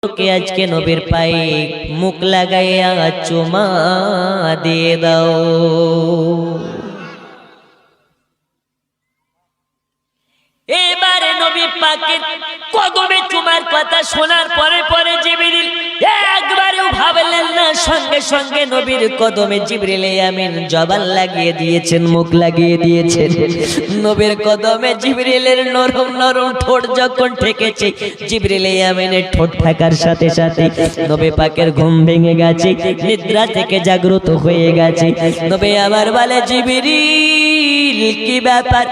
কে আজকে নবীর পায়ে মুখ লাগাইয়া চুমা দিয়ে দাও। এবারে নবী পাকের কদমে চুমার কথা শোনার পরে পরে জিবরিল একবারেও ভাবলেন না, সঙ্গে সঙ্গে নবীর কদমে জিবরিল আমিন জবান লাগিয়ে দিয়েছেন, মুখ লাগিয়ে দিয়েছেন। নবীর কদমে জিবরিলের নরম নরম ঠোঁট যখন ঠেকেছে, জিবরিল আমিনের ঠোঁট ঠেকার সাথে সাথে নবী পাকের ঘুম ভেঙে গেছে, নিদ্রা থেকে জাগ্রত হয়ে গেছে। নবী আমার বলে, জিবরিল কি ব্যাপার,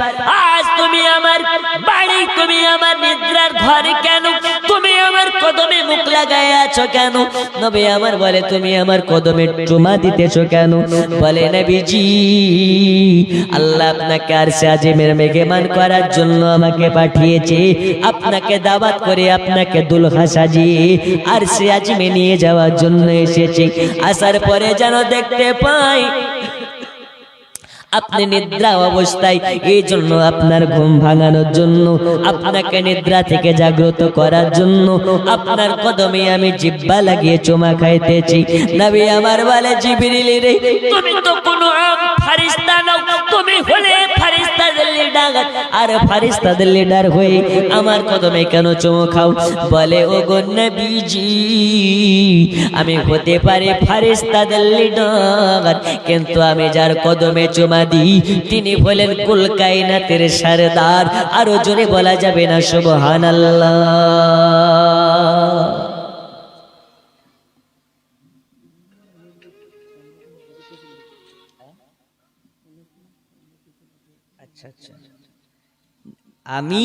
আজ তুমি আমার বাড়ি, তুমি আমার নিদ্রার ঘরে কেন, তুমি আমার কদমে মুখ লাগায় আছো কেন? নবী আমার বলে, তুমি আমার কদমে চুমা দিতেছো কেন? বলে, নবীজি আল্লাহ আপনাকে আরশে আজিমের মেহমান করার জন্য আমাকে পাঠিয়েছে, আপনাকে দাওয়াত করে আপনাকে দুলহা সাজিয়ে আরশে আজিমে নিয়ে যাওয়ার জন্য এসেছে। আসার পরে যেন দেখতে পাই আপনি নিদ্রা অবস্থায়, এই জন্য আপনার ঘুম ভাঙানোর জন্য, আপনাকে নিদ্রা থেকে জাগ্রত করার জন্য আপনার কদমে আমি জিহ্বা লাগিয়ে চুমা খাইতেছি। নবী আমার বলে, জিবরিল রে, তুমি তো কোনো ফেরেশতা নও, তুমি হলে ফেরেশতাদের লিডার, আর ফেরেশতাদের লিডার হয়ে আমার কদমে কেন চুমা খাও? বলে, ও গো নবীজি, আমি হতে পারি ফেরেশতাদের লিডার, কিন্তু আমি যার কদমে চুমা তিনি হলেন কুল কায়নাতের সরদার। আরো জোরে বলা যাবে না সুবহানাল্লাহ। আমি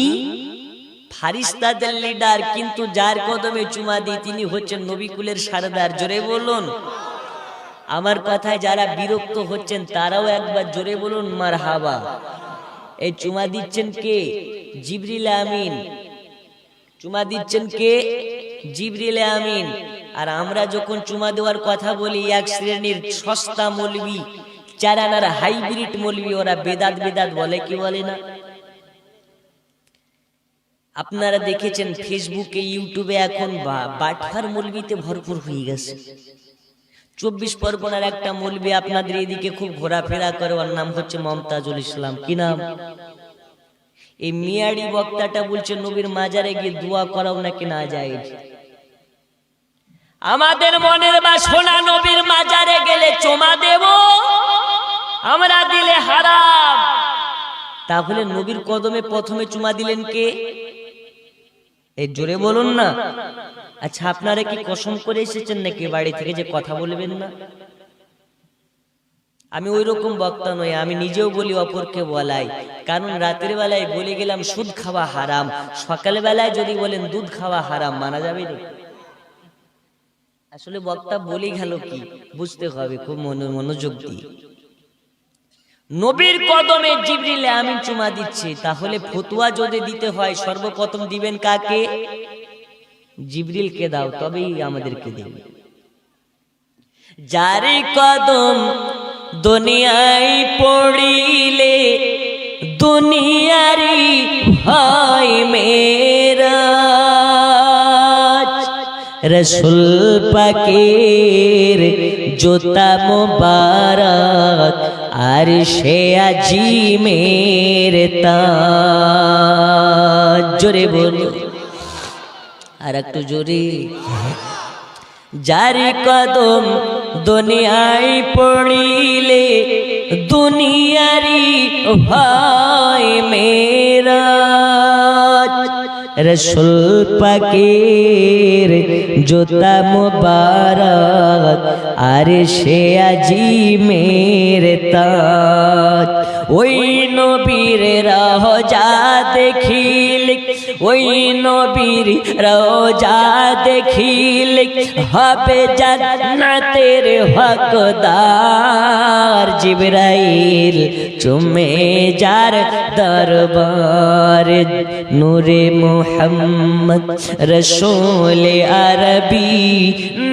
ফারিস্তাদের লিডার, কিন্তু যার কদমে চুমা দিই তিনি হচ্ছেন নবী কুলের সরদার। জোরে বলুন। আমার কথায় যারা বিরক্ত হচ্ছেন তারাও একবার জোরে বলুন মারহাবা। এই চুমা দিচ্ছেন কে? জিবরিল আমিন। চুমা দিচ্ছেন কে? জিবরিল আমিন। আর আমরা যখন চুমা দেওয়ার কথা বলি, এক শ্রেণীর সস্তা মৌলবি, চারানার হাইব্রিড মৌলবি, ওরা বেদাত বেদাত বলে, কি বলে না? আপনারা দেখেছেন ফেসবুকে, ইউটিউবে এখন বাটফার মৌলবিতে ভরপুর হয়ে গেছে। 24 পরগনার একটা মৌলবি আপনাদের এদিকে খুব ঘোরাফেরা করে, ওর নাম হচ্ছে মমতাজুল ইসলাম। কি নাম? এই মিয়াড়ি বক্তাটা বলছে নবীর মাজারে গিয়ে দোয়া করাও নাকি না যায়। আমাদের মনের বাসনা নবীর মাজারে গেলে চুমা দেব, আমরা দিলে হারাম। তাহলে নবীর কদমে প্রথমে চুমা দিলেন কে? এই জোরে বলুন না। আচ্ছা, আপনারা কি কসম করে এসেছেন নাকি বাড়ি থেকে যে কথা বলবেন না? আমি ওই রকম বক্তা নই, আমি নিজেও বলি, অপরকে বলাই। কারণ রাতের বেলায় বলে গেলাম সুদ খাওয়া হারাম, সকাল বেলায় যদি বলেন দুধ খাওয়া হারাম, মানা যাবে না? আসলে বক্তা বলে গেল কি বুঝতে হবে, খুব মনোযোগ দিয়ে। নবীর কদমে জিবরিল আমিন চুমা দিচ্ছে, তাহলে ফতোয়া যদি দিতে হয় সর্বপ্রথম দিবেন কাকে? জিবরিলকে দাও, তবেই আমাদেরকে দেবে। যারি কদম দুনিয়ায় পড়িলে দুনিয়ারি হয় মেরাজ, রাসূল পাকের জুতা মুবারক আরশে আজিমের তাজ। জোরে বলো, আর একটু জোরে। যার কদম দুনিয়ায় পড়িলে দুনিয়ারি হয় মেরাজ, রাসূল পাকের জুতা মুবারক আরশে আজিমের তাজ। ওই নবীর রওজা দেখিলে, ওই নবীর রওজা দেখিলে হবে জান্নাতের হকদার। জিবরাইল চুমে যার দরবার, নূরে মুহাম্মদ রসূল আরবি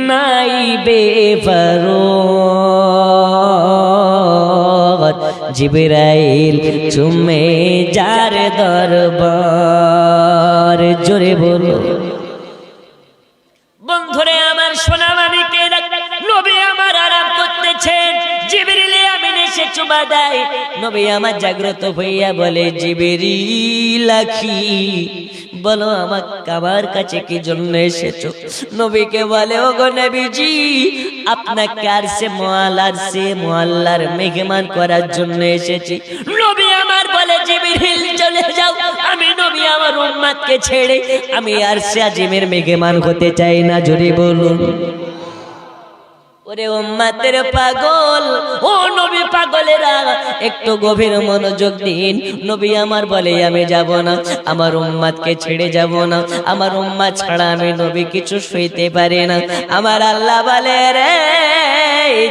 নাইবে ফরোদ, জিবরাইল চুমে যার দরবার। জোরে বলো, বন্ধুরে আমার সোনামানিকেরা, নবী আমার আরাম করতেছেন, জিবরিল আমিন এসে চুমা দেয়। নবী আমার জাগ্রত হইয়া বলে, জিবরিল আখি, বলো আমার কাছে কি জন্য এসেছো? নবীকে বলে, ওগো নবীজি, আপনাকে আরশে মুআল্লার মেহমান করার জন্য এসেছি। নবী আমার বলে, জিবরিল চলে যাও, আমি নবী আমার উম্মতকে ছেড়ে আমি আরশে আজিমের মেহমান হতে চাই না। জোরে বলুন। ওরে উম্মতের পাগল, ও নবী পাগলেরা, একটু গভীর মনোযোগ দিন। নবী আমার বলে, আমি যাব না, আমার উম্মতকে ছেড়ে যাব না, আমার উম্মত ছাড়া আমি নবী কিছু সইতে পারি না। আমার আল্লাহ বলে, রে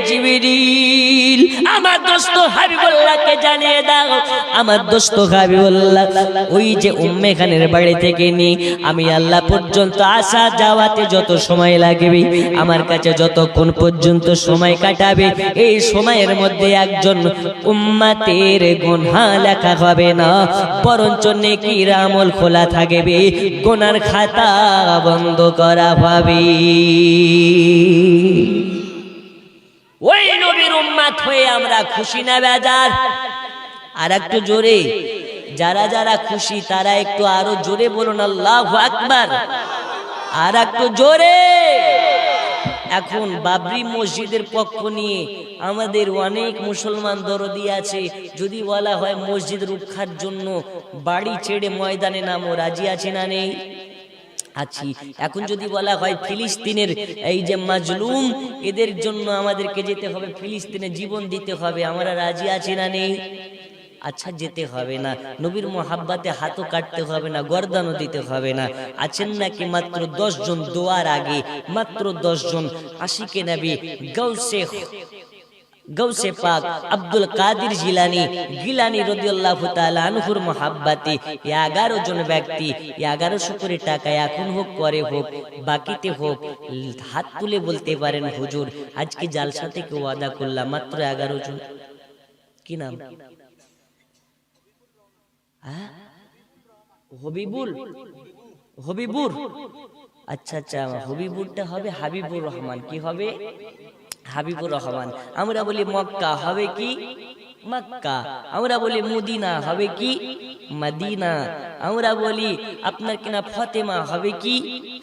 জিবরিল, আমার দোস্ত হাবিবুল্লাহকে জানিয়ে দাও, আমার দোস্ত হাবিবুল্লাহ ওই যে উম্মে খানের বাড়ি থেকে নি আমি আল্লাহ পর্যন্ত আসা যাওয়াতে যত সময় লাগবে, আমার কাছে যতক্ষণ পর্যন্ত সময় কাটাবে, এই সময়ের মধ্যে একজন উম্মতের গুনাহ লেখা হবে না, বরঞ্চ নেকির আমল খোলা থাকবে, গুনার খাতা বন্ধ করা হবে। ওই নবীর উম্মত হয়ে আমরা খুশি না বেজার? আর একটু জোরে, যারা যারা খুশি তারা একটু আরো জোরে বলুন আল্লাহু আকবার। আর একটু জোরে। এখন বাবরি মসজিদের পক্ষ নিয়ে আমাদের অনেক মুসলমান দরদি আছে, যদি বলা হয় মসজিদ রক্ষার জন্য বাড়ি ছেড়ে ময়দানে নামো, রাজি আছে না নেই? আছি। এখন যদি বলা হয় ফিলিস্তিনের এই যে মাজলুম, এদের জন্য আমাদেরকে যেতে হবে, ফিলিস্তিনে জীবন দিতে হবে, আমরা রাজি আছি না নেই? আচ্ছা, যেতে হবে না, নবীর মোহাব্বতে হাতও কাটতে হবে না, গর্দানও দিতে হবে না। আছেন নাকি মাত্র 10 জন দোয়ার আগে, মাত্র 10 জন আশিকে নবী গৌসে পাক আব্দুল কাদের গিলানি রাদিয়াল্লাহু তাআলা আনহুর মোহাব্বতে 11 জন ব্যক্তি 1100 করে টাকা, এখন হোক পরে হোক বাকিতে হোক, হাত তুলে বলতে পারেন, হুজুর আজকে জালসা থেকে ওয়াদা করলাম মাত্র 11 জন। কি নাম? হবিবুর। আচ্ছা আচ্ছা, হবিবুরটা হবে হাবিবুর রহমান। কি হবে? হাবিবুর রহমান। আমরা বলি মক্কা, হবে কি? মক্কা। আমরা বলি মদিনা, হবে কি? মদিনা। আমরা বলি আপনার কিনা ফাতেমা, হবে কি?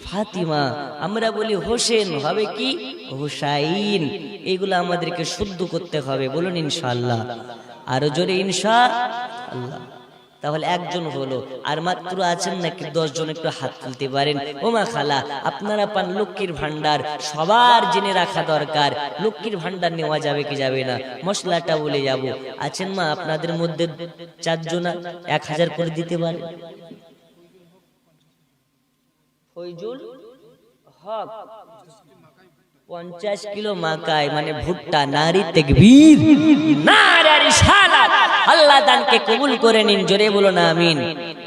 ফাতিমা। আমরা বলি হোসেন, হবে কি? হুসাইন। এগুলো আমাদেরকে শুদ্ধ করতে হবে, বলুন ইনশাআল্লাহ। আরো জোরে ইনশাআল্লাহ। তাহলে একজন হলো, আর মাত্র আছেন নাকি 10 জন, একটু হাত তুলতে পারেন। ওমা খালা, আপনারা পান লক্ষ্মীর ভান্ডার, সবার জেনে রাখা দরকার, লক্ষ্মীর ভান্ডার নেওয়া যাবে কি যাবে না, মশলাটা বলে যাব। আছেন মা আপনাদের মধ্যে 4 জন 1000 করে দিতে পারে? ফয়জুল হক 50 কিলো মাকাই, মানে ভুট্টা। নারী তাকবীর, নারে রিসালাত। আল্লাহ দানকে কবুল করে নিন, জোরে বলুন আমিন।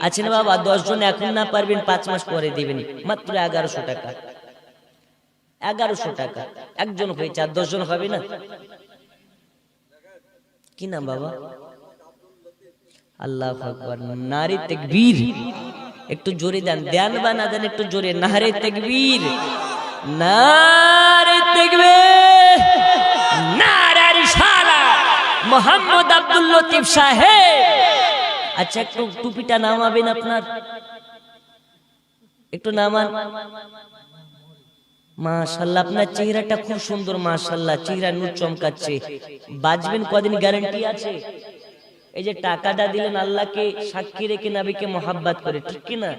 আছেন বাবা 10 জন, এখন না পারবেন 5 মাস পরে দিবেন, মাত্র 1100 টাকা। 1100 টাকা একজন হয়েছে, আর 10 জন হবে না? কি নাম বাবা? আল্লাহু আকবার। নারী তাকবীর, একটু জোরে দেন, দেন বা না দেন একটু জোরে। নারে তাকবীর, নারে তাকবীর, নারে রিসালাত। মোহাম্মদ আব্দুল লতিফ সাহেব, আচ্ছা একটু টুপিটা নামাবেন আপনার, একটু নামান। মাশাআল্লাহ, আপনার চেহারাটা খুব সুন্দর, মাশাআল্লাহ, চেহারা নূর চমকাচ্ছে। বাঁচবেন কদিন গ্যারান্টি আছে? এই যে টাকাটা দিলেন আল্লাহকে সাক্ষী রেখে, নবীকে মোহাব্বত করে, ঠিক কি না?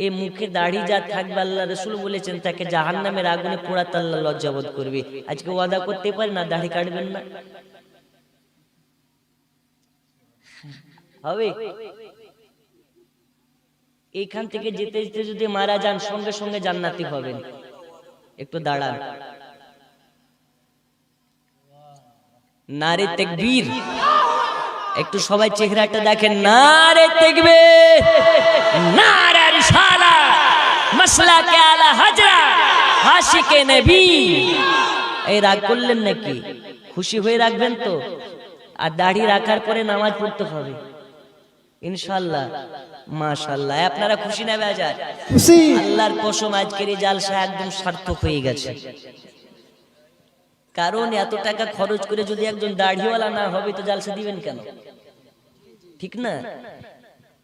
এই মুখে দাড়ি যা থাকবে, আল্লাহ রাসূল বলেছেন তাকে জাহান্নামের আগুনে পোড়াতে আল্লাহ লজ্জাবোধ করবে। আজকে ওয়াদা করতে পারেন না দাড়ি কাটবেন না? হবে? এইখান থেকে যেতে যেতে যদি মারা যান, সঙ্গে সঙ্গে জান্নাতি হবেন। একটু দাঁড়ান। নারে তাকবীর, একটু সবাই চেহারাটা দেখেন। নারে তাকবীর, নারে রিসালাত, মাসলাকে আলা হযরত আশিকে নবী। এই রাগ করলেন নাকি? খুশি হয়ে রাখবেন তো। আর দাড়ি রাখার পরে নামাজ পড়তে হবে, ইনশাআল্লাহ মাশাআল্লাহ। আপনারা খুশি না বেজার? খুশি। আল্লাহর কসম আজকের এই জালসা একদম সার্থক হয়ে গেছে। কারণ এত টাকা খরচ করে যদি একজন দাড়িওয়ালা না হবে তো জালসা দিবেন কেন? ঠিক না?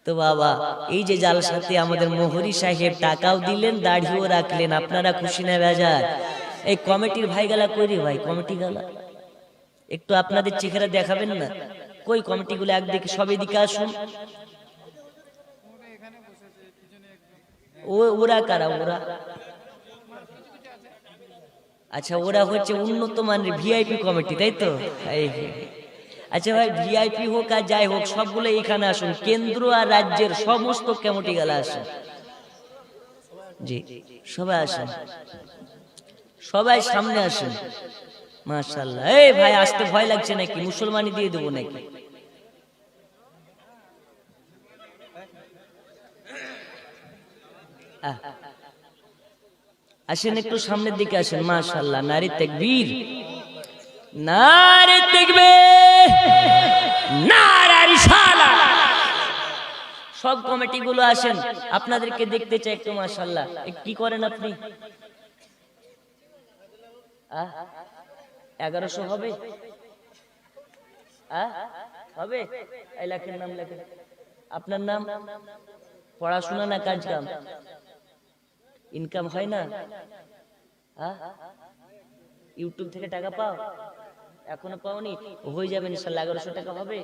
তো বাবা এই যে জালসাতে আমাদের মোহরি সাহেব টাকাও দিলেন, দাড়িও রাখলেন। আপনারা খুশি না বেজার? এই কমিটির ভাই গালা কই রে ভাই? কমিটি গালা একটু আপনাদের চেহারা দেখাবেন না? কই কমিটি গুলো একদিকে, সব এদিকে আসুন। ওরা কারা? ওরা আচ্ছা, ওরা হচ্ছে উন্নত মানের ভিআইপি কমিটি, তাই তো? আচ্ছা ভাই, ভিআইপি হোক আর যাই হোক সবগুলো এখানে আসুন। কেন্দ্র আর রাজ্যের সমস্ত কমিটি গেলা আসেন। জি সবাই আসেন, সবাই সামনে আসেন। মাশাআল্লাহ। এই ভাই আসতে ভয় লাগছে নাকি? মুসলমানি দিয়ে দেবো নাকি? আসেন একটু সামনের দিকে আসেন। মাশাআল্লাহ। নারী তাকবীর, নারী তাকবীর, নারা রিসালাত। সব কমিটি গুলো আসেন, আপনাদেরকে দেখতে চাই একটু। মাশাআল্লাহ। কি করেন আপনি? 1100 হবে? হবে? এই লেখেন, নাম লেখেন। আপনার নাম? পড়াশোনা না কাজ কাম? ইনকাম হয় না? ইউটিউব থেকে টাকা পাও? এখনো পাওনি? হয়ে যাবে ইনশাআল্লাহ। 1100 টাকা হবে?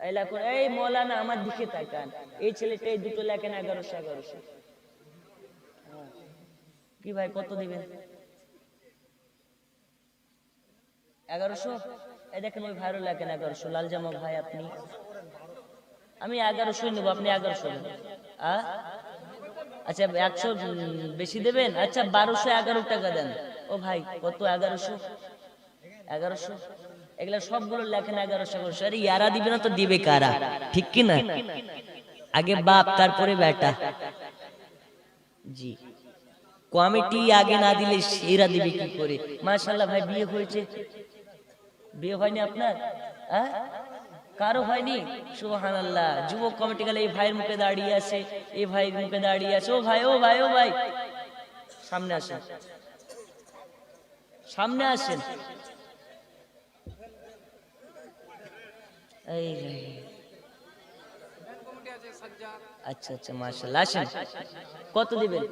এই লেখুন। এই মৌলানা আমার দিকে তাকান। এই ছেলেটা এই দুটো লেখেন 1100 1100। কি ভাই কত দিবেন? 1100? এই দেখেন ওই ভাইরও লেখেন 1100। লাল জামা ভাই আপনি? আমি 1100 নেব, আপনি 1100 নেন। আচ্ছা 100 বেশি দেবেন? আচ্ছা 1211 টাকা দেন। ও ভাই কত? 1100 1100। এগুলা সবগুলো লেখেন 1100 1100। আরে ইয়ারা দিবে না তো দিবে কারা? ঠিক কি না? আগে বাপ তারপরে বেটা। জি, কমিটি আগে না দিলে এরা দিবে কি করে? মাশাআল্লাহ। ভাই বিয়ে হয়েছে? বিয়ে হয়নি আপনার? কারো হয়নি? সুবহানাল্লাহ। যুবক কমিটি গেলে এই ভাইয়ের মুখে দাঁড়িয়ে আছে, এই ভাইয়ের মুখে দাঁড়িয়ে আছে। ও ভাই, ও ভাই, ও ভাই সামনে আসেন, সামনে আসেন। এই আচ্ছা আচ্ছা মাশাআল্লাহ। আসেন। কত দিবেন?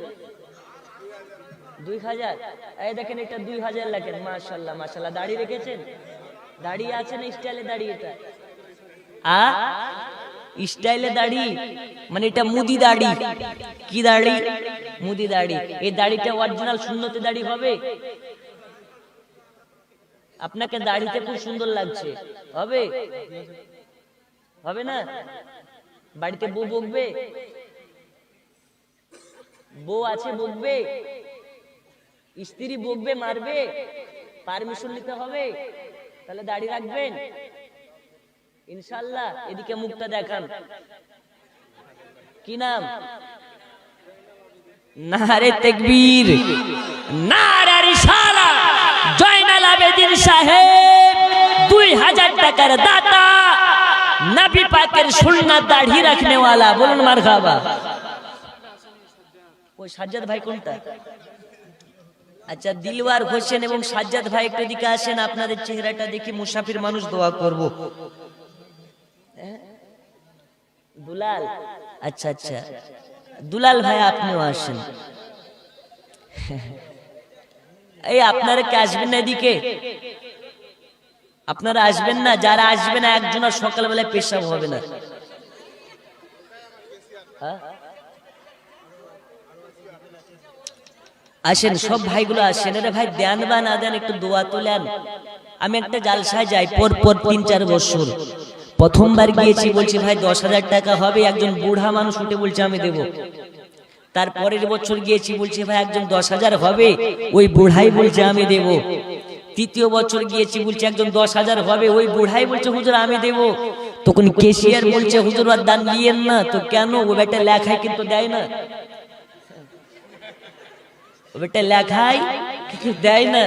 2000। এই দেখেন এটা 2000 লেখেন। মাশাআল্লাহ মাশাআল্লাহ। দাড়ি রেখেছেন? দাঁড়িয়ে আছেন স্টাইলে দাঁড়িয়ে? এটা স্টাইলে দাড়ি মানে এটা মুদি দাড়ি। কি দাড়ি? মুদি দাড়ি। এই দাড়িটা অরিজিনাল সুন্নতে দাড়ি হবে? আপনাকে দাড়িতে খুব সুন্দর লাগছে, হবে? হবে না? বাড়িতে বউ বকবে? বউ আছে বকবে? স্ত্রী বকবে, মারবে? পারমিশন নিতে হবে? তাহলে দাড়ি রাখবেন ইনশাআল্লাহ। এদিকে মুখটা দেখান। কি নাম? নারে তাকবীর, নারা রিসালাত। জয়নাল আবেদিন সাহেব 2000 টাকার দাতা, নবী পাকের সুন্নাত দাড়ি রাখনে वाला। বলুন মারহাবা। ওই সাজ্জাদ ভাই কোনটা? আচ্ছা দিলওয়ার হোসেন এবং সাজ্জাদ ভাই একটু দিকে আসেন। আপনাদের চেহারাটা দেখি মুসাফির মানুষ দোয়া করব। দুলাল? আচ্ছা আচ্ছা দুলাল ভাই আপনিও আসেন। এই আপনারা কি আসবেন না এদিকে? আপনারা আসবেন না? যারা আসবে না একজন আর সকালবেলায় পেশাব হবে না। আসেন সব ভাইগুলো আসেন। আরে ভাই দেন বা না দেন একটু দোয়া তোলেন। আমি একটা জালসায় যাই পর 3-4 বছর। প্রথমবার গিয়েছি, বলছি ভাই 10,000 টাকা হবে। একজন বুড়া মানুষ উঠে বলছে আমি দেব। তারপরের বছর গিয়েছি, বলছি ভাই একজন 10,000 হবে। ওই বুড়াই বলছে আমি দেব। তৃতীয় বছর গিয়েছি, বলছে একজন 10,000 হবে। ওই বুড়াই বলছে হুজুর আমি দেব। তখন কেশিয়ার বলছে হুজুর আর দান দিয়েন না। তো কেন? ও বেটা লেখায় কিন্তু দেয় না। ও বেটা লেখায় কিন্তু দেয় না।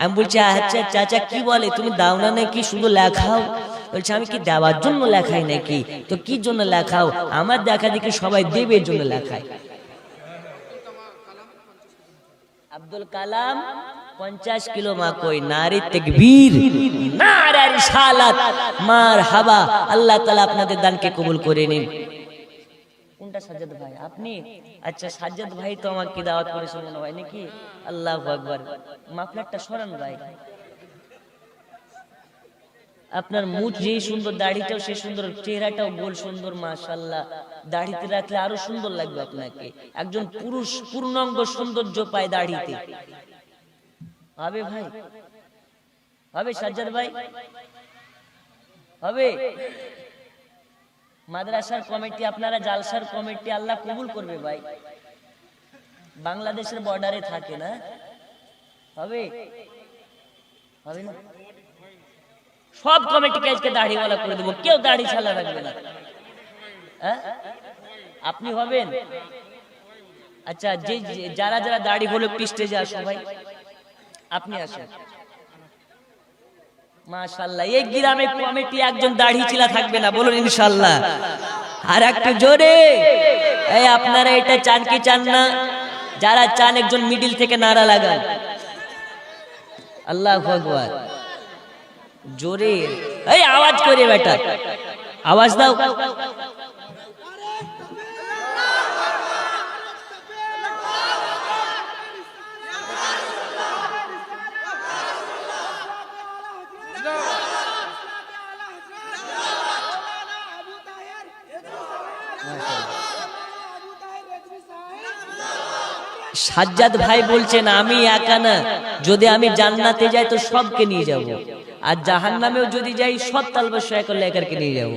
আমি বলছি আচ্ছা চাচা কি বলে? তুমি দাও না নাকি? শুধু লেখাও? বলছে আমি কি দেওয়ার জন্য লেখাই নাকি? তো কি জন্য লেখাও? আমার দেখা দেখি সবাই দেবে জন্য লেখায়। আব্দুল কালাম 50 কিলো মা কই নারী তাকবীর নারে রিসালাত মারহাবা। আল্লাহ তাআলা আপনাদের দানকে কবুল করে নিন। কোনটা সাজ্জাদ ভাই আপনি? আচ্ছা সাজ্জাদ ভাই তো আমাকে দাওয়াত করেছে মনে হয় নাকি? আল্লাহু আকবার। মাফলারটা সরান ভাই। আপনার মুখ যেই সুন্দর, দাড়িটাও সেই সুন্দর, চেহারাটাও গোল সুন্দর মাশাআল্লাহ। দাড়িতে রাখলে আরো সুন্দর লাগবে আপনাকে। একজন পুরুষ পূর্ণাঙ্গ সৌন্দর্য পায় দাড়িতে। হবে ভাই? হবে সাজ্জাদ ভাই? হবে? মাদ্রাসার কমিটি, আপনারা জালসার কমিটি আল্লাহ কবুল করবে ভাই। বাংলাদেশের বর্ডারে থাকে না? হবে? হবে না? সব কমিটিকে আজকে দাড়িওয়ালা করে দেবো, কেউ দাড়ি ছাড়া রাখবে না। হ্যাঁ আপনি হবেন? আচ্ছা যে যারা যারা দাড়ি হলো স্টেজে আসো ভাই, আপনি আসেন। মাশাআল্লাহ, এই গ্রামে কমিটি একজন দাড়ি ছিলা থাকবে না, বলুন ইনশাআল্লাহ। আর একটু জোরে। এই আপনারা এটা চান কি চান না? যারা চান একজন মিডিল থেকে নারা লাগান। আল্লাহু আকবার। জোরে এই আওয়াজ করে বেটা, আওয়াজ দাও। সাজ্জাদ ভাই বলছেন আমি একা না, যদি আমি জান্নাতে যাই তো সবকে নিয়ে যাব, আর জাহান্নামেও যদি যাই সব তালবা লেখারকে নিয়ে যাব,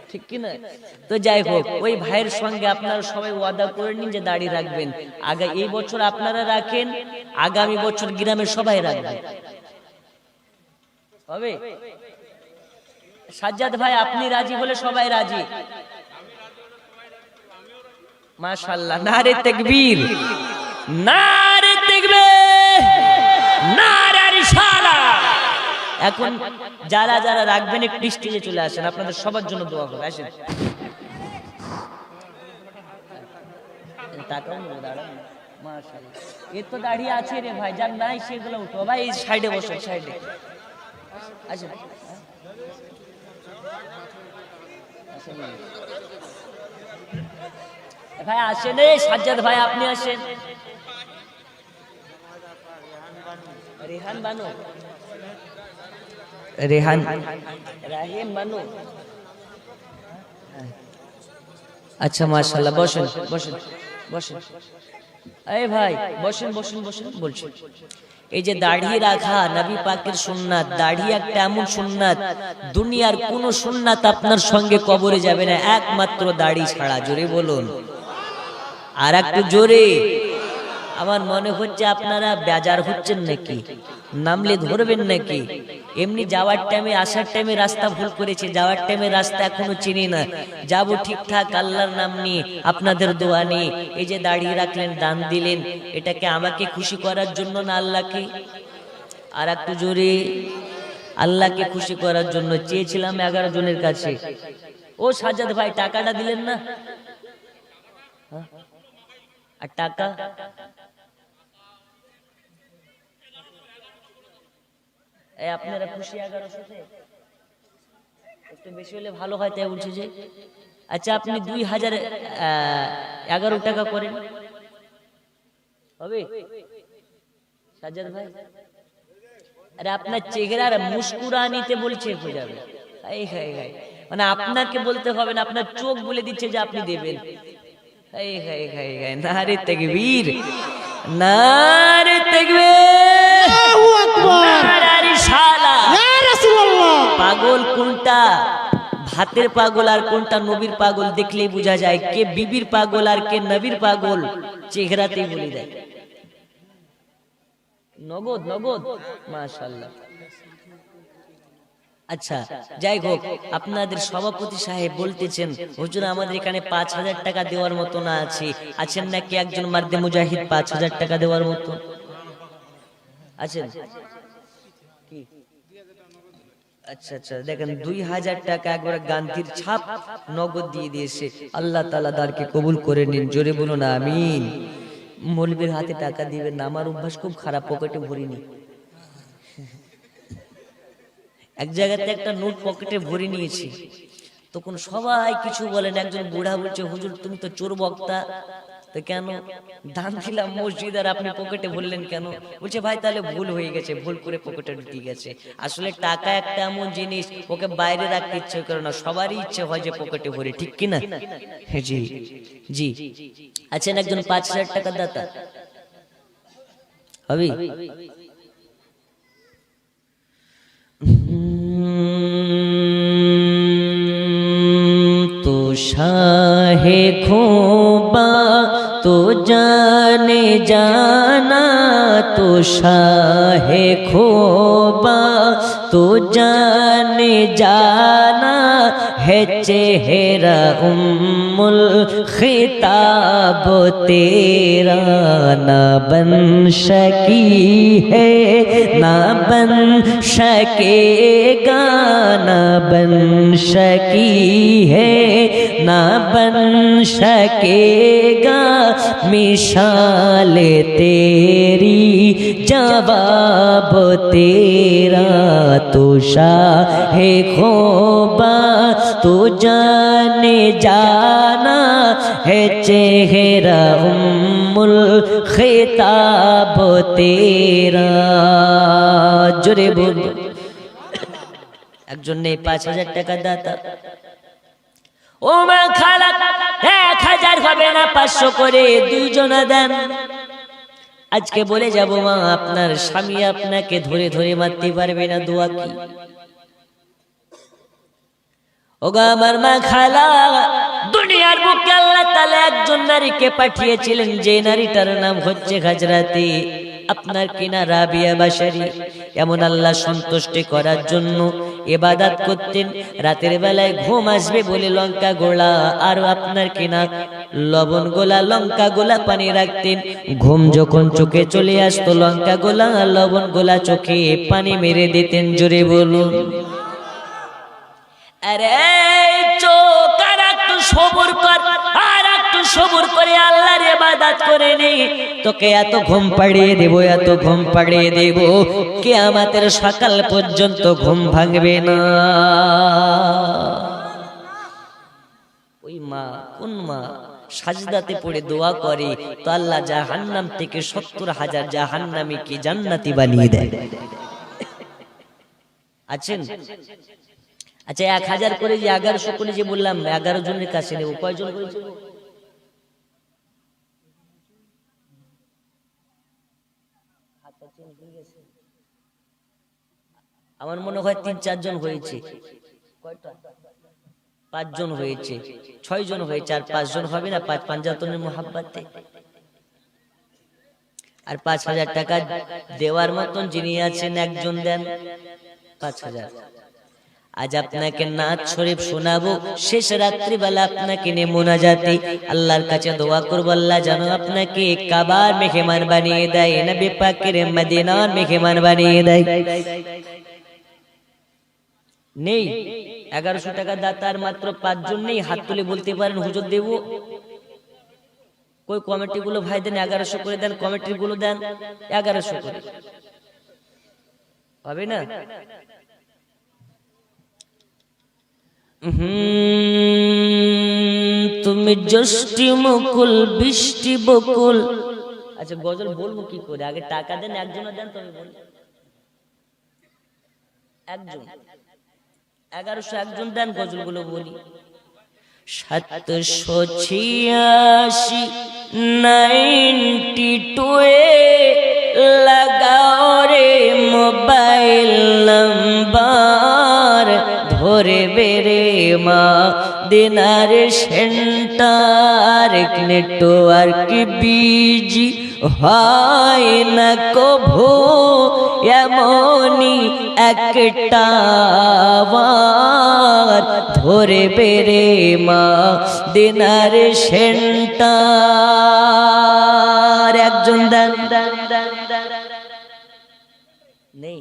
ঠিক কি না? তো যাই হোক, ওই ভাইয়ের সঙ্গে আপনারা সবাই ওয়াদা করে নিন যে দাড়ি রাখবেন। এই বছর আপনারা রাখেন, আগামী বছর গ্রামের সবাই রাখবেন। হবে? সাজ্জাদ ভাই আপনি রাজি হলে সবাই রাজি। মাশাআল্লাহ, নারে তাকবীর, নারে তাকবীর, নারে রিসালাত। এখন যারা যারা রাখবেন একটু স্টেজে চলে আসেন, আপনাদের সবার জন্য দোয়া হবে। আসেন। তাকাও না, দাঁড়ান। মাশাআল্লাহ, এর তো দাড়ি আছে রে ভাই, যার নাই সেগুলো উঠো ভাই। এই সাইডে বসেন, সাইডে আসেন। ভাই আসেন, এই সাজ্জাদ ভাই আপনি আসেন। রেহান বানু, রেহান রাহিম বানু। আচ্ছা মাশাআল্লাহ, বসেন বসেন বসেন। এই ভাই বসেন বসেন বসেন। বলছি এই যে দাড়ি রাখা নবী পাকের সুন্নাত, দাড়ি একটা এমন সুন্নাত দুনিয়ার কোন সুন্নাত আপনার সঙ্গে কবরে যাবে না, একমাত্র দাড়ি ছাড়া। জোরে বলুন, আর একটু জোরে। আমার মনে হচ্ছে আপনারা বেজার হচ্ছেন নাকি, নামলে ধরবেন নাকি? এমনি যাওয়ার টাইমে আসার টাইমে রাস্তা ভুল করেছে, যাওয়ার টাইমে রাস্তা এখনো চিনি না, যাবো ঠিকঠাক আল্লাহর নাম নিয়ে, আপনাদের দোয়া নিয়ে। এই যে দাঁড়িয়ে রাখলেন, দান দিলেন, এটাকে আমাকে খুশি করার জন্য না আল্লাহকে? আর একটু জোরে। আল্লাহকে খুশি করার জন্য চেয়েছিলাম 11 জনের কাছে। ও সাজ্জাদ ভাই টাকাটা দিলেন না? আর টাকা আপনারা খুশি? 1100-তে একটু বেশি হলে ভালো হয়, তাই বলছে যে। আচ্ছা আপনি 2011 টাকা করেন, হবে সাজ্জাদ ভাই? আরে আপনার চেহারার মুস্কুরানিতে বলছে হয়ে যাবে। মানে আপনাকে বলতে হবে না, আপনার চোখ বলে দিচ্ছে যে আপনি দেবেন। নারে তাকবীর, নারে তাকবীর, আল্লাহু আকবার, নারে রিসালাত। ইয়া রাসূলুল্লাহ। পাগল কোনটা, ভাতের পাগল আর কোনটা নবীর পাগল দেখলেই বোঝা যায় কে বিবির পাগল আর কে নবীর পাগল, চেহারাতেই বলে দেয়। নগদ নগদ, মাশাআল্লাহ। আচ্ছা যাই হোক, আপনাদের সভাপতি সাহেব বলতেছেন হুজুর আমাদের এখানে 5000 টাকা দেওয়ার মতো না আছে, আছেন নাকি একজন মার্দে মুজাহিদ 5000 টাকা দেওয়ার মতো আছেন? কি আচ্ছা আচ্ছা, দেখেন 2000 টাকা একবার গান্ধীর ছাপ নগদ দিয়ে দিয়েছে। আল্লাহ তাআলা দারকে কবুল করে নিন, জোরে বলুন আমিন। মৌলবীর হাতে টাকা দিবেন না, আমার অভ্যাস খুব খারাপ, পকেটে ভরিনি। এক জায়গাতে একটা নোট পকেটে ভরে নিয়েছি, তখন সবাই কিছু বলেন। একজন বুড়া বলছে, হুজুর তুমি তো চোর বক্তা, তো কেন দান দিলাম মসজিদ আর আপনি পকেটে ভরলেন কেন? বলছে ভাই তাহলে ভুল হয়ে গেছে, ভুল করে পকেটে ঢুকে গেছে। আসলে টাকা একটা এমন জিনিস, ওকে বাইরে রাখতে ইচ্ছে করে না, সবারই ইচ্ছে হয় যে পকেটে ভরে, ঠিক কিনা? জি জি। আছেন একজন 5000 টাকা দাতা, হবে? तो शाहे खोबा तो जाने जाना, तो शाहे खोबा तो जाने जाना है चेहरा उम्मुल खिताब तेरा, ना बन शकी है ना बन शकेगा, ना बन शकी है ना बन शकेगा, मिसाल तेरी जवाब तेरा, तो शाहे खोबा तो जाने जाना है चेहरा उम्मुल खिताब तेरा, जोरे बोल। একজন নেই 5000 টাকা দাতা, ও মা খালা 1000 হবে না 500 করে দুইজনা দেন। আজকে বলে যাব মা, আপনার স্বামী আপনাকে ধরে ধরে মারতে পারবে না, দোয়া কি? ওগো আমার মা খালা, দুনিয়ার বুকে আল্লাহ তাআলা একজন নারীকে পাঠিয়েছিলেন, যে নারীটার নাম হচ্ছে হাজরাতে আপনার কিনা রাবিয়া বাশারি। এমন আল্লাহ সন্তুষ্টি করার জন্য ইবাদত করতেন। রাতের বেলায় ঘুম আসবে বলে লঙ্কা গোলা আর আপনার কিনা লবণ গোলা, লঙ্কা গোলা পানি রাখতেন। ঘুম যখন চোখে চলে আসতো, লঙ্কা গোলা আর লবণ গোলা চোখে পানি মেরে দিতেন, জোরে বলুন। আরে চোখ আর একটু সবুর কর, আর একটু সবুর করে আল্লাহর ইবাদত করে নে, তোকে এত ঘুম পাড়িয়ে দেব, এত ঘুম পাড়িয়ে দেব, কিয়ামতের সকাল পর্যন্ত ঘুম ভাঙবে না। ওই মা, কোন মা সাজদাতে পড়ে দোয়া করে তো আল্লাহ জাহান্নাম থেকে 70,000 জাহান্নামীকে জান্নাতি বানিয়ে দেয়। আছেন? আচ্ছা 1000 করে যে 1100 করে যে বললাম, 11 জনের কাছে নেব, কয়জন হয়েছে? আমার মনে হয় 3-4 জন হয়েছে। কয়টা? 5 জন হয়েছে, 6 জন হয়েছে, আর 5 জন হবে না? 5 পাঞ্জাতনের মোহাব্বতে। আর 5000 টাকা দেওয়ার মতন যিনি আছেন একজন দেন 5000। আজ আপনাকে নাত শরীফ শোনাবো, শেষ রাত্রি বেলা আপনাকে নিয়ে মোনাজাতে আল্লাহর কাছে দোয়া করব, আল্লাহ যেন আপনাকে কাবার মেহমান বানিয়ে দেয়, নবী পাকের মদিনার মেহমান বানিয়ে দেয়। নেই 1100 টাকা দাতার মাত্র 5 জন নেই, হাত তুলে বলতে পারেন হুজুর দেব। কই কমিটি গুলো ভাই দেন, 1100 করে দেন, কমিটি গুলো দেন 1100 করে, হবে না? তুমি জ্যোষ্ঠী মুকুল বৃষ্টি বকুল। আচ্ছা গজল বলবো কি করে? আগে টাকা দেন, একজনের দেন তবে বল। একজন 1100 একজন দেন, গজল গুলো বলি। 786 92 লাগাও রে মোবাইল নাম্বার, ধরে বেরে মা দিনার সেন্টার, নেটওয়ার্ক বিজি হয় না কভু, এমনই একটা বার, ধরে বেরে মা দিনার সেন্টার। একজন দেন, নেই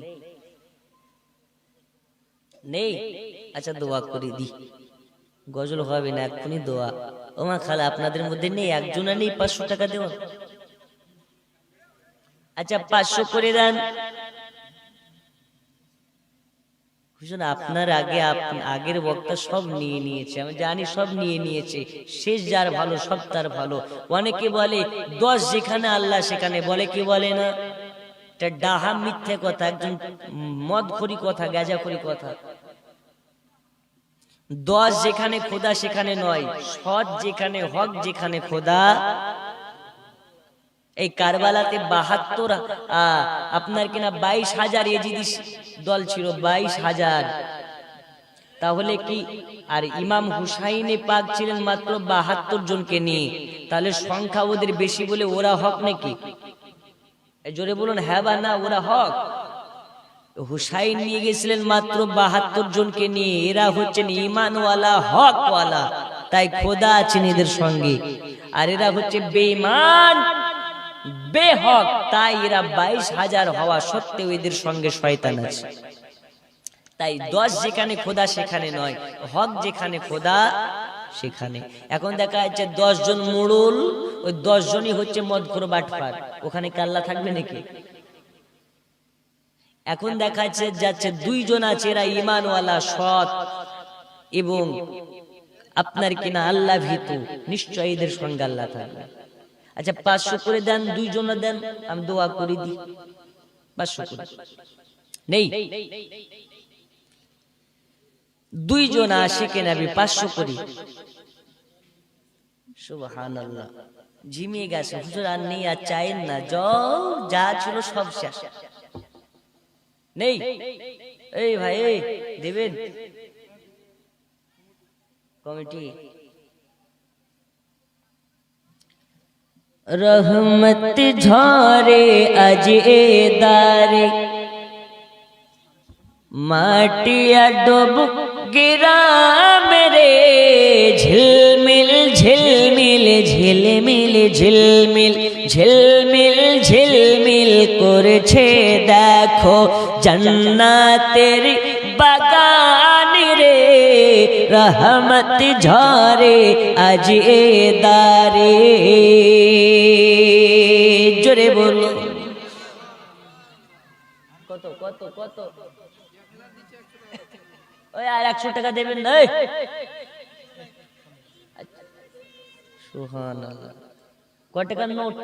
নেই? আচ্ছা দোয়া করে দি, গজল হবে না এক্ষুনি দোয়া। ওমা খালা আপনাদের মধ্যে নেই একজনা নেই 500 টাকা দেওয়া? আচ্ছা 500 করে দেন। বুঝুন আপনার আগে আগের বক্তা সব নিয়ে নিয়েছে, আমি জানি সব নিয়ে নিয়েছে। শেষ যার ভালো সব তার ভালো। অনেকে বলে 10 যেখানে আল্লাহ সেখানে, বলে কি বলে না? এটা ডাহা মিথ্যে কথা, একজন মদখোরি কথা, গাঁজাখোরি কথা। 10 যেখানে খোদা সেখানে নয়, সৎ যেখানে হক যেখানে খোদা। এই কারবালাতে 72 আপনার কিনা 22,000 এজিদি দল ছিল, 22,000। তাহলে কি আর ইমাম হুসাইনে পাক ছিলেন মাত্র 72 জনকে নিয়ে, তাহলে সংখ্যা ওদের বেশি বলে ওরা হক নাকি? জোরে বলুন হ্যাঁ বা না, ওরা হক? হুসাইন নিয়ে গেছিলেন মাত্র 72 জনকে নিয়ে, এরা হচ্ছেন ইমানওয়ালা হকওয়ালা, তাই খোদা আছেন এদের সঙ্গে। আর এরা হচ্ছে বেঈমান বেহক, তাই এরা 22,000 হওয়া সত্ত্বেও এদের সঙ্গে শয়তান আছে। তাই 10 যেখানে খোদা সেখানে নয়, হক যেখানে খোদা সেখানে। এখন দেখা যাচ্ছে 10 জন মুড়ুল, ওই 10 জনই হচ্ছে মদখোর বাটপার, ওখানে কি আল্লাহ থাকবে নাকি? এখন দেখা যাচ্ছে 2 জন আছে, এরা ঈমানওয়ালা সৎ এবং আপনার কিনা আল্লাহ ভীতু, নিশ্চয়ই এদের সঙ্গে আল্লাহ থাকবে। আচ্ছা 500 করে দেন, 2 জন দেন, আমি দোয়া করে দিই। 500 করে নেই, 2 জন আশিকে নবী 500 করি। সুবহানাল্লাহ, ঝিমিয়ে গেছে হুজুর, আর নেই, আর চাইেন না, যা ছিল সব শেষ। নেই এই ভাই, এই দেবেন কমিটি। রহমত ঝরে আজ এ দারে, মাটিয়া ডুব গিরা মেরে, ঝিলমিল ঝিলমিল ঝিলমিল ঝিলমিল ঝিলমিল ঝিলমিল করেছে দেখো জান্নাতের বাগান রে, রহমত ঝরে আজ এ দারে। জোরে বলো কত কত কত? ওই আর 100 টাকা দেবেন না? সুবহানাল্লাহ, কয় টাকার নোট?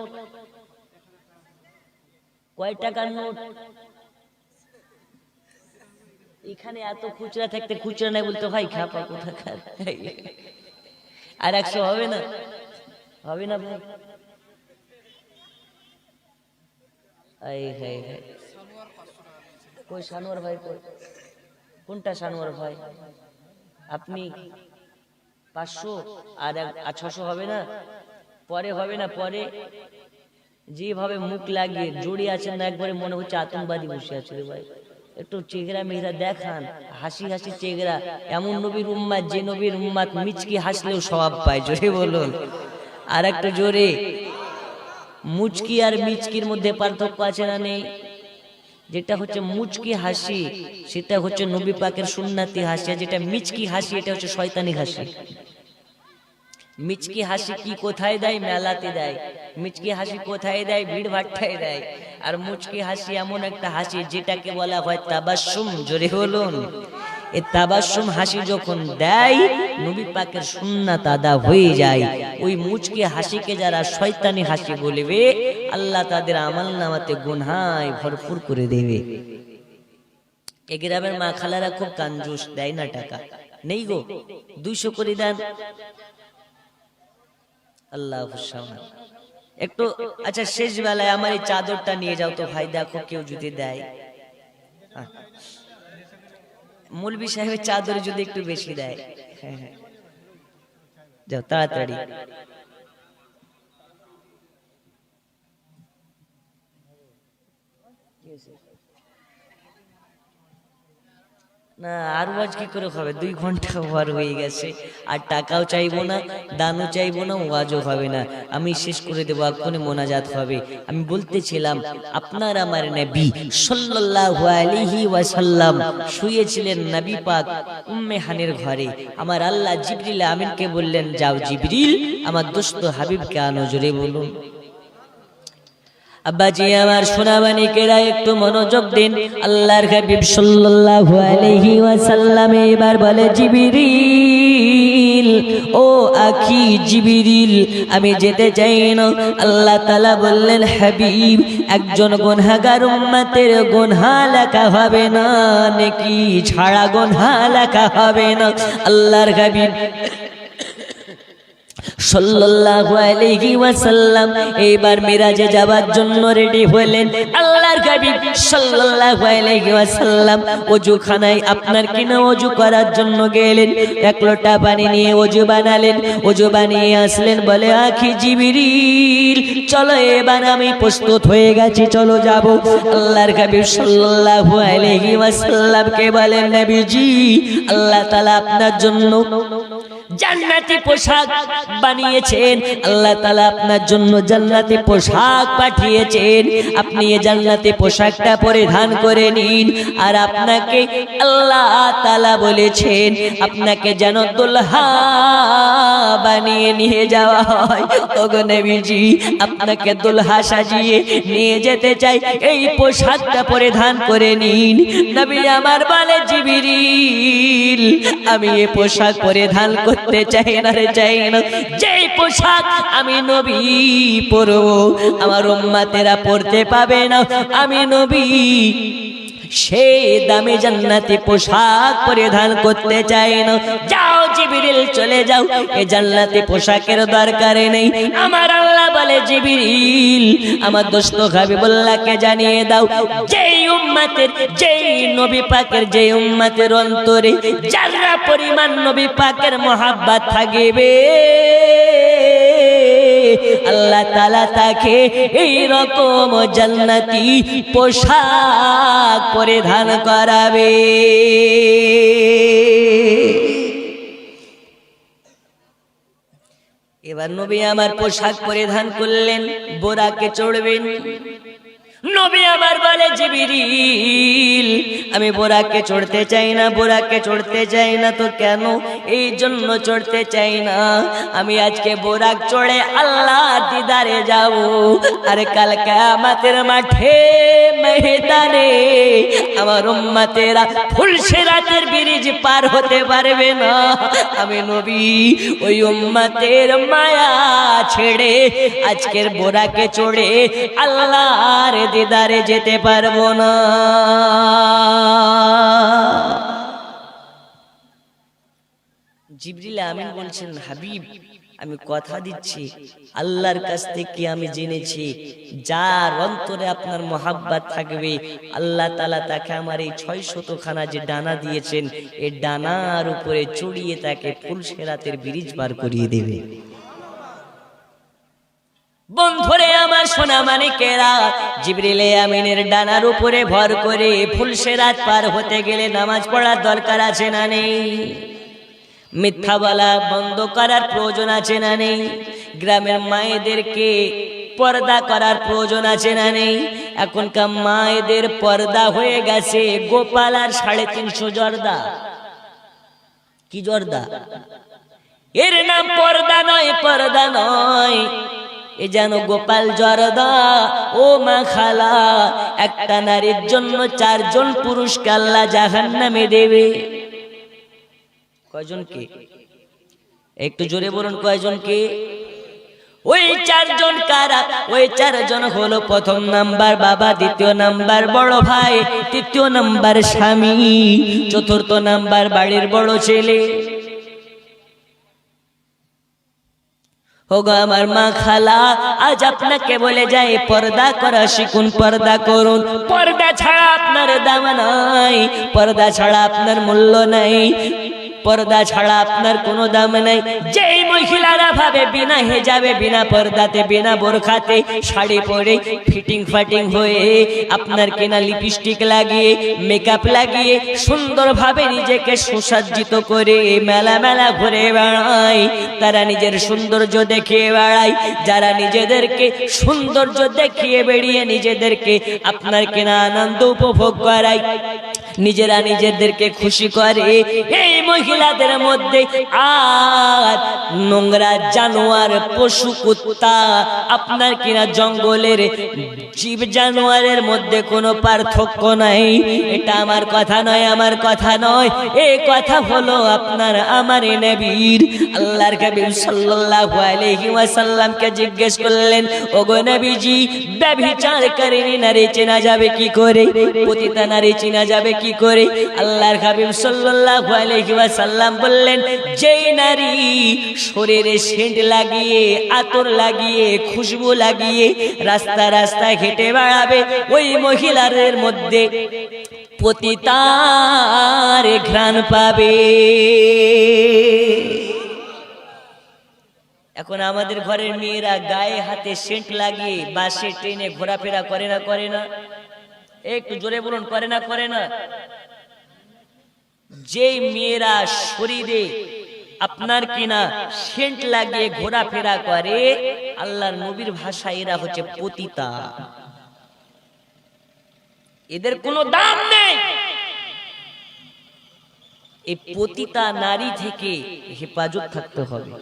কয় টাকার নোট? এখানে এত খুচরা থাকতে খুচরা নাই বলতে ভাই খাপা কোথাকার। আর 100 হবে না? হবে না ভাই? এই হে হে, কই সানোয়ার ভাই কই? কোনটা সানোয়ার ভাই? আপনি 500 আর 600 হবে না? পরে হবে না? পরে যেভাবে মুখ লাগিয়ে জড়িয়ে আছেন না, একবারে মনে হচ্ছে আতঙ্কবাদী বসে আছে রে ভাই। একটু চেহারা মেয়েরা দেখান, হাসি হাসি চেহারা। এমন নবীর উম্মাত, যে নবীর উম্মাত মিচকি হাসলেও সওয়াব পায়। জোরে বলুন আর একটু জোরে। মুচকি আর মিচকির মধ্যে পার্থক্য আছে না নেই? যেটা হচ্ছে মুচকি হাসি সেটা হচ্ছে নবী পাকের সুন্নাতি হাসি, আর যেটা মিচকি হাসি এটা হচ্ছে শয়তানি হাসি। মিচকি হাসি কি কোথায় দেয়? মেলাতে দেয়। মিচকি হাসি কোথায় দেয়? ভিড় ভাট্টায় দেয়। আর মুচকি হাসি এমন একটা হাসি যেটাকে বলা হয় তাবাসসুম। জোরে বলুন। এই তাবাসসুম হাসি যখন দেয় নবী পাকের সুন্নাত আদা হয়ে যায়। ওই মুচকি হাসিকে যারা শয়তানি হাসি বলবে আল্লাহ তাদের আমলনামাতে গুনাহে ভরপুর করে দেবে। এই গ্রামের মা খালারা খুব কাঞ্জুস, দেয় না টাকা। নেই গো, 200 করে দেন। আল্লাহ একটু। আচ্ছা শেষ বেলায় আমার এই চাদরটা নিয়ে যাও তো ভাই, দেখো কেউ যদি দেয়। মৌলভী সাহেবের চাদর যদি একটু বেশি দেয়। হ্যাঁ হ্যাঁ, যাও তাড়াতাড়ি। না আর ওয়াজ কি করে হবে, 2 ঘন্টা ওয়ার হয়ে গেছে, আর টাকাও চাইবো না, দানও চাইবো না, ওয়াজও হবে না, আমি শেষ করে দেবো, এক্ষুনি মোনাজাত হবে। আমি বলতেছিলাম আপনার আমার নবী সাল্লাল্লাহু আলাইহি ওয়াসাল্লাম শুয়েছিলেন নবী পাক উম্মে হানির ঘরে। আমার আল্লাহ জিবরিল আমিনকে বললেন, যাও জিবরিল আমার দোস্ত হাবিবকে আনো, জোরে বলুন। আব্বাজি আমার সোনাবানিকেরা একটু মনোযোগ দিন। আল্লাহর হাবিব সাল্লাল্লাহু আলাইহি ওয়াসাল্লাম এবার বলে, জিবরিল ও আখি জিবরিল আমি যেতে চাই না। আল্লাহ তাআলা বললেন, হাবিব একজন গুনাহগার উম্মতের গুনাহ লেখা হবে না, নেকি ছাড়া গুনাহ লেখা হবে না। আল্লাহর হাবিব সাল্লাল্লাহু আলাইহি ওয়াসাল্লাম এবার মিরাজে যাওয়ার জন্য রেডি হলেন। আল্লাহর হাবিব সাল্লাল্লাহু আলাইহি ওয়াসাল্লাম ওযুখানায় আপনার কিনা ওযু করার জন্য গেলেন। 1 লোটা পানি নিয়ে ওযু বানালেন, ওযু বানিয়ে আসলেন, বলে আখি জিবরিল চলো এবার আমি প্রস্তুত হয়ে গেছি, চলো যাব। আল্লাহর হাবিব সাল্লাল্লাহু আলাইহি ওয়াসাল্লামকে বলেন, নবীজি আল্লাহ তাআলা আপনার জন্য জান্নাতি পোশাক বানিয়েছেন, আল্লাহ তাআলা আপনার জন্য জান্নাতি পোশাক পাঠিয়েছেন, আপনি এই জান্নাতি পোশাকটা পরিধান করে নিন। আর আপনাকে আল্লাহ তাআলা বলেছেন আপনাকে যেন দুলহা বানিয়ে নিয়ে যাওয়া হয়। ওগো নবীজি আপনাকে দুলহা সাজিয়ে নিয়ে যেতে চাই, এই পোশাকটা পরিধান করে নিন। নবী আমার বলে, জিবরিল আমি এই পোশাক পরিধান করতে চাই না রে, চাই না। যেই পোশাক আমি নবী পরবো আমার উম্মতেরা পরতে পাবে না, আমি নবী সেই দামি জান্নাতি পোশাক পরিধান করতে চাই না। যাও জিবরিল চলে যাও, এই জান্নাতি পোশাকের দরকার নেই। আমার আল্লাহ বলে, জিবরিল আমার দোস্ত হাবিবুল্লাহকে জানিয়ে দাও, যেই উম্মতের যেই নবী পাকের যেই উম্মতের অন্তরে যারা পরিমাণ নবী পাকের মহব্বত থাকবে আল্লাহ তাআলা তাকে এই রকম জান্নাতি পোশাক পরিধান করাবে। এবার নবী আমার পোশাক পরিধান করলেন, বোরাকে চড়বেন। নবী আমার বলে, জিবরিল আমি বোরাকে চড়তে চাই না, বোরাকে চড়তে চাই না। তো কেন? এই জন্য চড়তে চাই না, আমি আজকে বোরাক চড়ে আল্লাহ দিদারে যাব, আর কাল কিয়ামতের মাঠে ময়দানে আমার উম্মতেরা ফুলসিরাতের ব্রিজ পার হতে পারবে না। আমি নবী ওই উম্মতের মায়া ছেড়ে আজকের বোরাকে চড়ে আল্লাহর দিদারে যেতে পারবো না। জিবরিল আমিন বলছেন, হাবিব আমি কথা দিচ্ছি আল্লাহর কাছ থেকে আমি জেনেছি যার অন্তরে আপনার মহাব্বত থাকবে আল্লাহ তাআলা তাকে আমার এই 600 খানা যে ডানা দিয়েছেন এই ডানার উপরে চড়িয়ে তাকে ফুলসিরাতের ব্রিজ পার করিয়ে দেবে। বন্ধুরে আমার সোনা মানিকেরা, জিবরিল আমিনের ডানার উপরে ভর করে ফুলসিরাত পার হতে গেলে নামাজ পড়ার দরকার আছে না নেই? মিথ্যা বলা বন্ধ করার প্রয়োজন আছে না নেই? গ্রামের মায়েদেরকে পর্দা করার প্রয়োজন আছে না নেই? এখনকার মায়েদের পর্দা হয়ে গেছে গোপাল আর 350 জর্দা। কি জর্দা? এর নাম পর্দা নয়, পর্দা নয়, এ যেন গোপাল জর্দা। ও মা খালা, একটা নারীর জন্য 4 জন পুরুষকে আল্লাহ জাহান্নামে দেবে। কয়জনকে? একটু জোরে বলুন, কয়জনকে? ওই 4 জন কারা? ওই 4 জন হলো, প্রথম নাম্বার বাবা, দ্বিতীয় নাম্বার বড় ভাই, তৃতীয় নাম্বার স্বামী, চতুর্থ নাম্বার বাড়ির বড় ছেলে। হোগো আমার মা খালা, আজ আপনাকে বলে যায় পর্দা করা শিখুন, পর্দা করুন। পর্দা ছাড়া আপনার দাম নাই, পর্দা ছাড়া আপনার মূল্য নাই, পর্দা ছাড়া আপনার কোনো দাম নাই। যেই মহিলারা ভাবে বিনা হেজাবে, বিনা পর্দাতে, বিনা বোরখাতে, শাড়ি পরে ফিটিং ফাটিং হয়ে আপনার কিনা লিপস্টিক লাগিয়ে, মেকআপ লাগিয়ে সুন্দরভাবে নিজেকে সুসজ্জিত করে মেলা মেলা ঘুরে বেড়ায়। তারা নিজের সৌন্দর্য দেখিয়ে বেড়ায়। যারা নিজেদেরকে সৌন্দর্য দেখিয়ে বেরিয়ে নিজেদেরকে আপনার কিনা আনন্দ উপভোগ করায়, নিজেরা নিজেদেরকে খুশি করে, এই মহিলাদের মধ্যে আর নোংরা জানোয়ার, পশু, কুত্তা, আপনার কিনা জঙ্গলের জীব জানোয়ারের মধ্যে কোনো পার্থক্য নাই। এটা আমার কথা নয়, আমার কথা নয়, এই কথা হলো আপনার আমার নবীর। আল্লাহর হাবিব সাল্লাল্লাহু আলাইহি ওয়াসাল্লামকে জিজ্ঞেস করলেন, ওগো নবীজি, ব্যভিচারকারিনী নারী চেনা যাবে কি করে? পতিতা নারী চেনা যাবে কি করে? আল্লাহর হাবিব সাল্লাল্লাহু আলাইহি ওয়াসাল্লাম বললেন, যেই নারী শরীরে সেন্ট লাগিয়ে, আতর লাগিয়ে, খুশবু লাগিয়ে রাস্তা রাস্তায় হেঁটে বেড়াবে, ওই মহিলাদের মধ্যে পতিতার ঘ্রাণ পাবে। এখন আমাদের ঘরের মেয়েরা গায়ে হাতে সেন্ট লাগিয়ে বাসে ট্রেনে ঘোরাফেরা করে না, করে না? একটু জোরে বলুন, করে না, করে না? যে মেয়েরা শরীরে আপনার কিনা সেন্ট লাগিয়ে ঘোরাফেরা করে, আল্লাহর নবীর ভাষায় এরা হচ্ছে পতিতা। এদের কোনো দাম নেই। এই পতিতা নারী থেকে হেফাজত থাকতে হবে।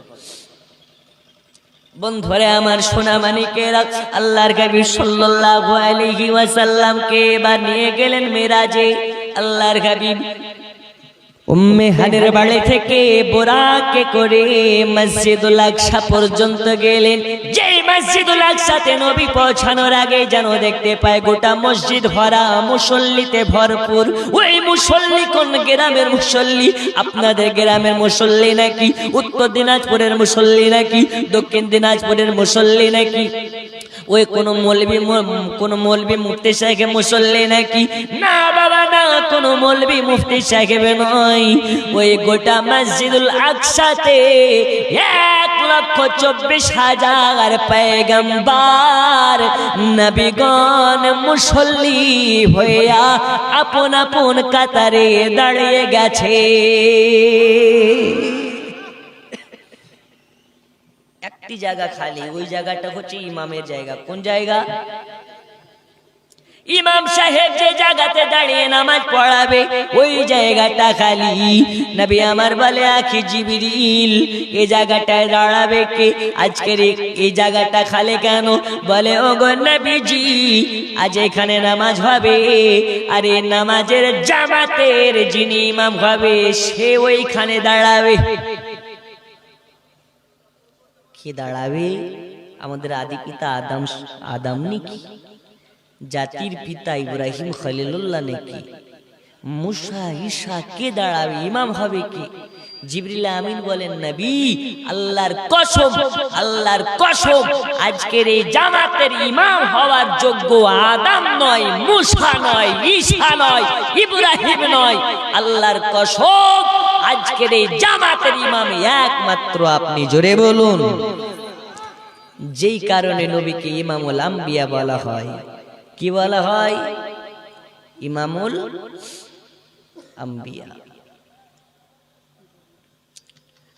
বন্ধুরে আমার, সোনা মানিকেরা, আল্লাহর হাবিব সাল্লাল্লাহু আলাইহি ওয়াসাল্লামকে এবার নিয়ে গেলেন মেরাজে। আল্লাহর হাবিব উম্মে হানির বাড়ি থেকে বোরাকে করে মসজিদুল আকসা পর্যন্ত গেলেন। যে মসজিদুল আকসাতে নবী পৌঁছানোর আগে যেন দেখতে পায় গোটা মসজিদ ভরা, মুসল্লিতে ভরপুর। ওই মুসল্লি কোন গ্রামের মুসল্লি? আপনাদের গ্রামের মুসল্লি নাকি? উত্তর দিনাজপুরের মুসল্লি নাকি? দক্ষিণ দিনাজপুরের মুসল্লি নাকি? ওই কোন মৌলবি মুফতি সাহেব মুসল্লি নাকি? না বাবা না, কোন মৌলবি মুফতি সাহেব নয়। ওই গোটা মসজিদুল আকসাতে 1,24,000 পয়গম্বর নবীগণ মুসল্লি হইয়া আপন আপন কাতারে দাঁড়িয়ে গেছে। একটি জায়গা খালি, ওই জায়গাটা হচ্ছে ইমামের জায়গা। কোন জায়গা? ইমাম সাহেব যে জায়গাতে দাঁড়িয়ে নামাজ পড়াবে, ওই জায়গাটা খালি। নবী আমার বলে, আখি জিবরিল, এই জায়গাটায় দাঁড়াবে কে? আজকের এই জায়গাটা খালি কেন? বলে, ওগো নবীজি, আজ এখানে নামাজ হবে, আর এই নামাজের জামাতের যিনি ইমাম হবে সে ওইখানে দাঁড়াবে। কে দাঁড়াবে? আমাদের আদি পিতা আদম নাকি? জাতির পিতা ইব্রাহিম খলিলুল্লাহ নাকি? মুসা, ঈসা, কে দাঁড়াবে? ইমাম হবে কি? জিবরিল আমিন বলেন, নবী, আল্লাহর কসম, আল্লাহর কসম, আজকের এই জামাতের ইমাম হওয়ার যোগ্য আদম নয়, মুসা নয়, ঈসা নয়, ইব্রাহিম নয়। আল্লাহর কসম, আজকের এই জামাতের ইমাম একমাত্র আপনি। জোরে বলুন। যেই কারণে নবীকে ইমামুল আম্বিয়া বলা হয়। কি বলা হয়? ইমামুল আম্বিয়া।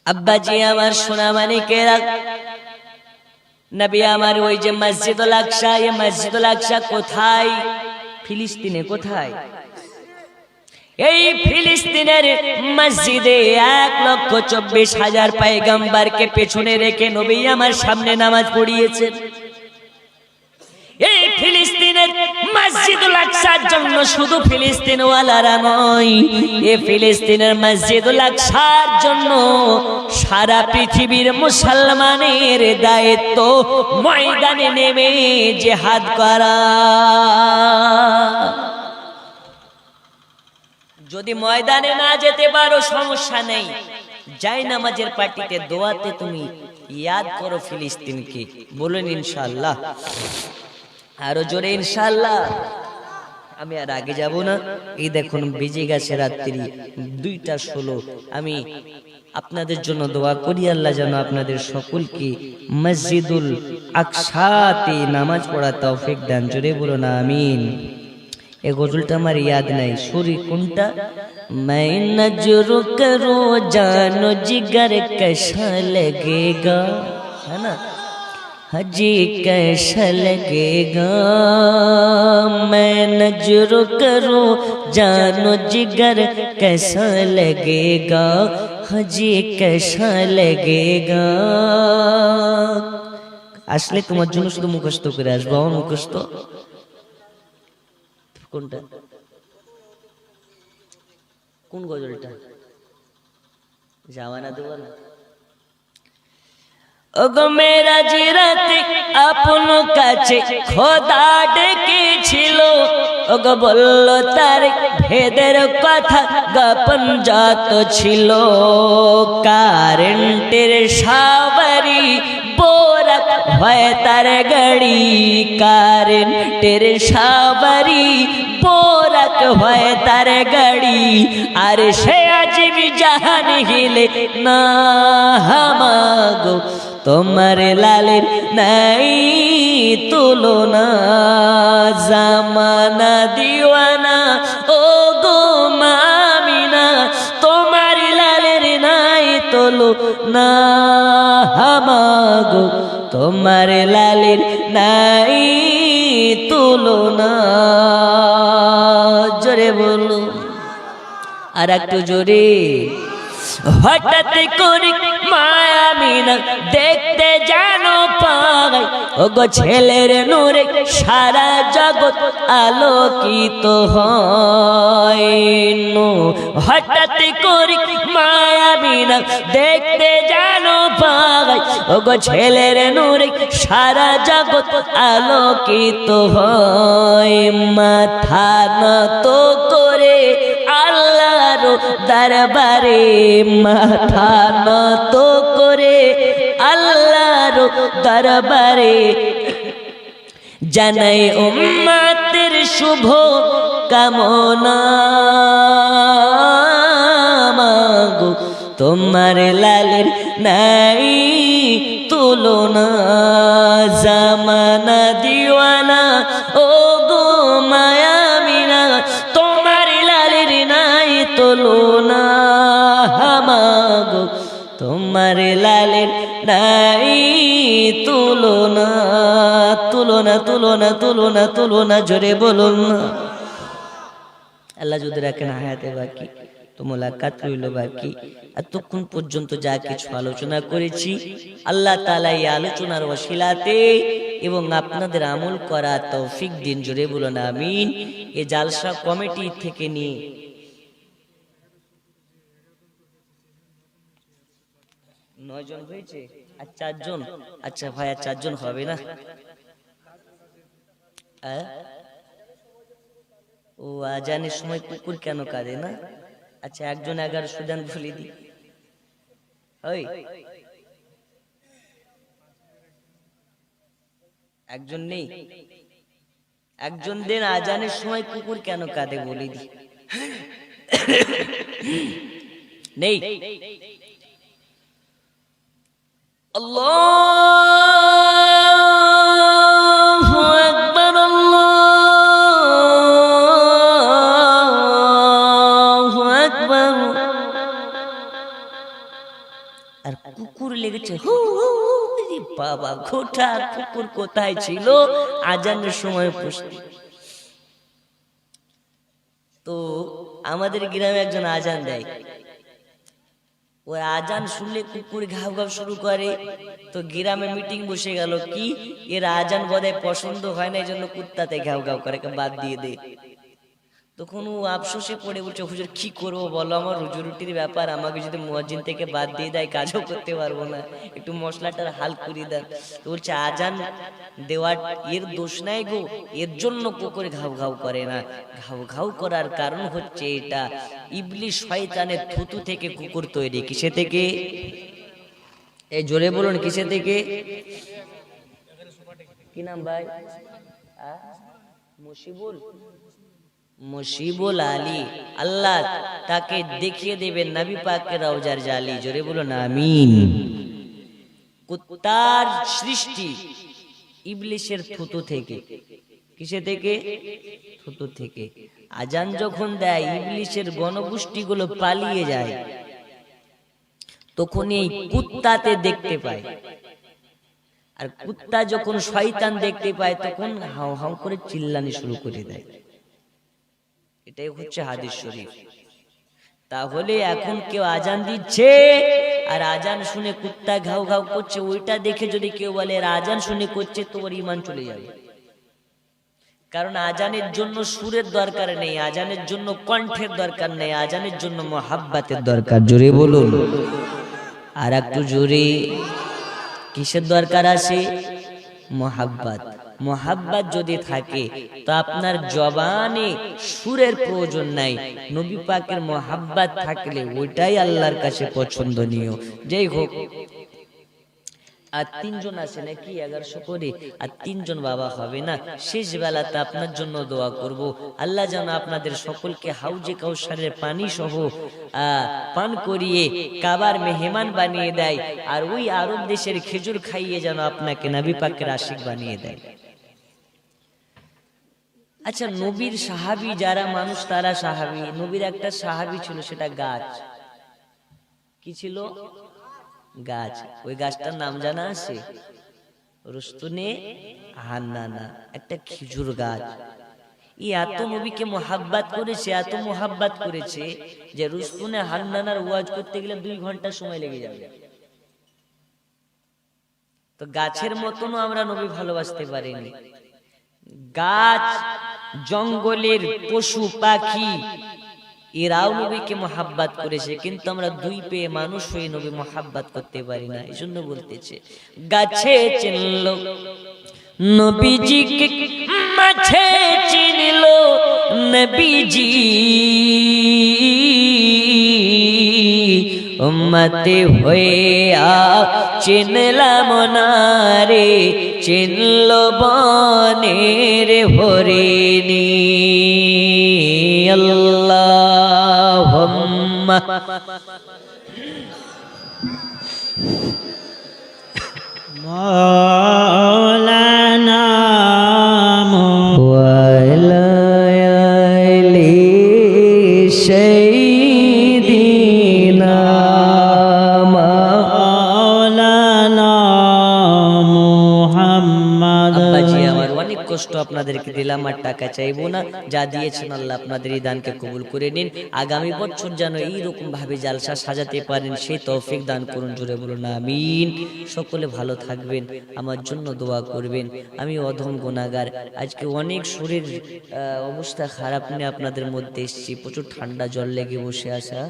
আব্বাজি আমার, সোনা মানিকেরা, নবী আমার ওই যে মসজিদুল আকসা, এই মসজিদুল আকসা কোথায়? ফিলিস্তিনে। কোথায়? এই ফিলিস্তিনের মসজিদে 1,24,000 পয়গম্বরকে পেছনে রেখে নবী আমার সামনে নামাজ পড়িয়েছেন। এই ফিলিস্তিনের মসজিদুল আকসার জন্য শুধু ফিলিস্তিনওয়ালারা নয়, এই ফিলিস্তিনের মসজিদুল আকসার জন্য সারা পৃথিবীর মুসলমানের দায়িত্ব ময়দানে নেমে জিহাদ করা। যদি ময়দানে না যেতে পারো সমস্যা নেই, যাই নামাজের পার্টিতে দোয়াতে তুমি ইয়াদ করো ফিলিস্তিনকে। বলুন ইনশাআল্লাহ। আরো জোরে ইনশাআল্লাহ। আমি আর আগে যাব না। এই দেখুন বেজে গেছে রাত্রি 2:16। আমি আপনাদের জন্য দোয়া করি আল্লাহ যেন আপনাদের সকলকে মসজিদুল আকসাতে নামাজ পড়ার তৌফিক দান। জোরে বলুন আমিন। এই গজলটা আমার ইয়াদ নাই, সুরি কোনটা? मैं नजर करूं जानो जिगर कैसा लगेगा, है ना? हजी कैसा लगेगा, मैं नजर करूं जानो जिगर कैसा लगेगा, हजी कैसा लगेगा। আসলে তোমার জন্য শুধু মুখস্থ করে আসবো। আমার মুখস্থ কোনটা? কোন গজলটা? জাওয়ানা দেওয়া না। ওগো মেরা জিরাতে আপন কাছে খোদা ডেকেছিল, ওগো বলল তার ভেদের কথা গোপন যত ছিল। কারেন্টের সাবারি বোরাক হয় তার গাড়ি, কারেন্টের সাবারি বোরাক হয় তার গাড়ি। আর সে আজিব জাহান হিলে না হামাগো, তোমার লালের নাই তুলনা। জামানা দিওয়ানা ও গো মামিনা, তোমার লালের নাই তুলনা হামাগো, তোমার লালের নাই তুলনা। জোরে বলো আর একটু জোরে। হঠাৎ করে মায়া মিনা দেখতে জানো পাই, ওগো ছেলের নূরে সারা জগৎ আলোকিত হয়। হঠাৎ করে মায়া মিনা দেখতে জানো পাই, ওগো ছেলের নূরে সারা জগৎ আলোকিত হয়। মাথা নত করে আল্লাহর দরবারে, মাথা নত করে আল্লাহর দরবারে, জানাই উম্মতের শুভ কামনা। মাগো তোমার লালের নাই তুলনা। জামানা দিওয়ানা ও গো মায়া মিনা, তোমার লালের নাই তুলনা হামাগো, তোমার লালের নাই তুলনা। তুলনা তুলনা তুলনা তুলনা জোরে বলুন না। আল্লাহ যদি রাখেন হায়াতে বাকি তো মোলাকাত রইল বাকি। এতক্ষণ পর্যন্ত যা কিছু আলোচনা করেছি আল্লাহ তাআলা এই আলোচনার ওসিলাতে এবং আপনাদের আমল করা তৌফিক দিন। জোরে বলুন আমিন। এই জালসা কমিটি থেকে নিয়ে 9 জন হয়েছে আর 4 জন। আচ্ছা ভাই আর 4 জন হবে না? ও আজানের সময় কুকুর কেন কাঁদে না? আচ্ছা একজন 11 সুদান বলে দি। ওই একজন নেই, একজন দেন আজানের সময় কুকুর কেন কাঁদে বলে দি। নেই। আল্লাহু আকবার, আল্লাহু আকবার। আর কুকুর লেগেছে হু হু হু। বাবা গোটা কুকুর কোথায় ছিল আজানের সময় পুষতে? তো আমাদের গ্রামে একজন আজান দেয়, ওই আজান শুনলে কুকুর ঘাউ ঘাউ শুরু করে। তো গ্রামে মিটিং বসে গেল, কি এর আজান বোধহয় পছন্দ হয় না, এই জন্য কুত্তাতে ঘাউ ঘাউ করে, বাদ দিয়ে দে। তখন ও আফসোসে পড়ে বলছে, হুজুর কি করবো বলো, আমার রুজি রুটির ব্যাপার, আমাকে যদি মুয়াজ্জিন থেকে বাদ দিয়ে দেয় কাজও করতে পারবো না, একটু মশলাটার হাল করে দেন। তো বলছে আজান দেওয়ার এর দোষ নাই গো, এর জন্য কুকুর ঘাউ ঘাউ করে না। ঘাউ ঘাউ করার কারণ হচ্ছে এটা, ইবলিস শয়তানের থুতু থেকে কুকুর তৈরি। কিসে থেকে? এই জোরে বলুন কিসে থেকে? কি নাম ভাই? মুশিবুল মুশিবুল আলী, আল্লাহ তাকে দেখিয়ে দেবেন নবী পাকের রওজার জালি। জোরে বলুন আমিন। কুত্তার সৃষ্টি ইবলিসের থুতু থেকে। কিসে থেকে? থুতু থেকে। আজান যখন দেয় ইবলিসের গণগোষ্ঠীগুলো পালিয়ে যায়, তখন এই কুত্তাতে দেখতে পায়। আর কুত্তা যখন শয়তান দেখতে পায় তখন হাউ হাউ করে চিল্লানি শুরু করে দেয়। এটাই হচ্ছে হাদিস শরীফ। তাহলে এখন কেউ আজান দিচ্ছে আর আজান শুনে কুত্তা ঘাউ ঘাউ করছে, ওইটা দেখে যদি কেউ বলে এর আজান শুনে করছে, তো ওর ঈমান চলে যাবে। কারণ আজানের জন্য সুরের দরকার নেই, আজানের জন্য কণ্ঠের দরকার নেই, আজানের জন্য মোহাব্বতের দরকার। জোরে বলুন আর একটু জোরে। কিসের দরকার আছে? মোহাব্বত। মোহাব্বত যদি থাকে তো আপনার জবানে সুরের প্রয়োজন নাই। নবী পাকের মোহাব্বত থাকলে ওইটাই আল্লাহর কাছে পছন্দনীয়। যাই হোক, আর 3 জন আছে নাকি 1100 করে, আর 3 জন বাবা হবে না। শেষ বেলাতে আপনার জন্য দোয়া করব, আল্লাহ যেন আপনাদের সকলকে হাউজে কাউসারের পানি সহ পান করিয়ে কাবার মেহমান বানিয়ে দেয়, আর ওই আরব দেশের খেজুর খাইয়ে যেন আপনাকে নবী পাকের আশিক বানিয়ে দেয়। আচ্ছা, নবীর সাহাবী যারা মানুষ তারা সাহাবী। নবীর একটা সাহাবী ছিল, সেটা গাছ। কি ছিল? গাছ। ওই গাছটার নাম জানা আছে? রুস্তুনে হান্নানা, একটা খেজুর গাছ। এত নবীকে মোহাব্বত করেছে, এত মোহাব্বত করেছে যে রুস্তুনে হান্নানার ওয়াজ করতে গেলে 2 ঘন্টা সময় লেগে যাবে। তো গাছের মতনও আমরা নবী ভালোবাসতে পারিনি। গাছ, জঙ্গলের পশু পাখি এরাও নবীকে মোহাব্বত করেছে, কিন্তু আমরা 2 পেয়ে মানুষ হয়ে নবী মোহাব্বত করতে পারি না। এই জন্য বলতেছে গাছে চিনল নবীজিকে, মাছে চিনল নবীজি, উম্মতে হয়ে চিনলাম না রে, চিনল বনের হরিণী। আল্লাহুম্মা মাওলানা ওয়ালা আলি সাইয়্যিদিনা মাওলানা মুহাম্মদ। আব্বাজি, আমার অনেক কষ্ট আপনাদেরকে দিলাম, আর টাকা চাইবো না। যা দিয়েছেন আল্লাহ আপনাদের এই দানকে কবুল করে নিন। আগামী বছর যেন এইরকম ভাবে জালসা সাজাতে পারেন, সেই তৌফিক দান করুন। জোরে বলুন আমিন। সকলে ভালো থাকবেন, আমার জন্য দোয়া করবেন। আমি অধম গুনাহগার, আজকে অনেক শরীর অবস্থা খারাপ নিয়ে আপনাদের মধ্যে এসেছি। প্রচুর ঠান্ডা, জল লেগে বসে আসা।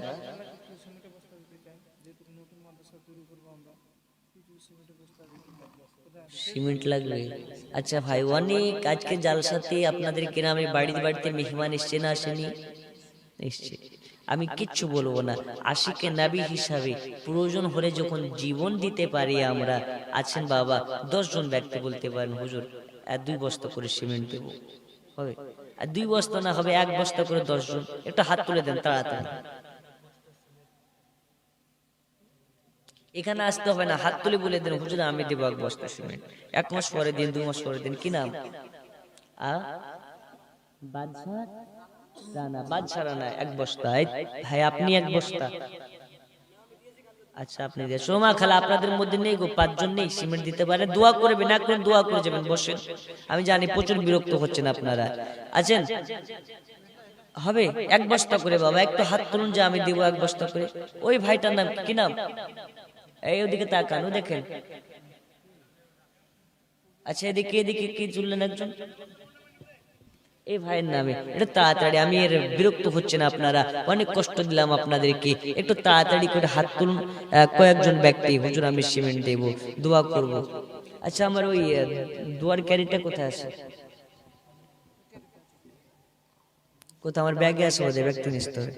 সিমেন্ট লাগবে? আচ্ছা ভাই, অনেক আজকে জালসাতে আপনাদের গ্রামে বাড়িতে বাড়িতে মেহমান এসছে না আসেনি? এসছে। আমি কিচ্ছু বলবো না। আশিকে নবী হিসাবে প্রয়োজন হলে যখন জীবন দিতে পারি আমরা, আছেন বাবা 10 জন ব্যক্তি বলতে পারেন হুজুর 2 বস্তা করে সিমেন্ট দেবো, হবে? আর 2 বস্তা না হবে 1 বস্তা করে 10 জন। একটা হাত তুলে দেন তাড়াতাড়ি। এখানে আসতে হবে না, হাত তুলে বলে দেন হুজুর আমি দেবো 1 বস্তা সিমেন্ট। 1 মাস পরে দিন, 2 মাস পরে দিন। কি নাম? বাদশা রানা। বাদশা রানা 1 বস্তা। ভাই আপনি 1 বস্তা। আচ্ছা আপনি দেন। সোমা খালা আপনাদের মধ্যে নেই গো, 5 জন নেই সিমেন্ট দিতে পারে? দোয়া করবেন, না করে দোয়া করে যাবেন। বসেন, আমি জানি প্রচুর বিরক্ত হচ্ছেন আপনারা। আছেন? হবে 1 বস্তা করে বাবা। একটু হাত তুলুন যে আমি দেবো 1 বস্তা করে। ওই ভাইটার নাম কি নাম? এই ওদিকে তাকান, ও দেখেন। আচ্ছা এদিকে এদিকে কি তুললেন একজন? এই ভাইয়ের নামে। এটা তাড়াতাড়ি, আমি এর বিরক্ত হচ্ছেন আপনারা, অনেক কষ্ট দিলাম আপনাদেরকে। একটু তাড়াতাড়ি করে হাত তুলুন কয়েকজন ব্যক্তি। হুজুর আমি সিমেন্ট দেব, দোয়া করব। আচ্ছা আমার ওই দোয়ার ক্যারিটা কোথায় আছে? কোথায়? আমার ব্যাগে আছে, ওদের ব্যক্তি নিতে হবে।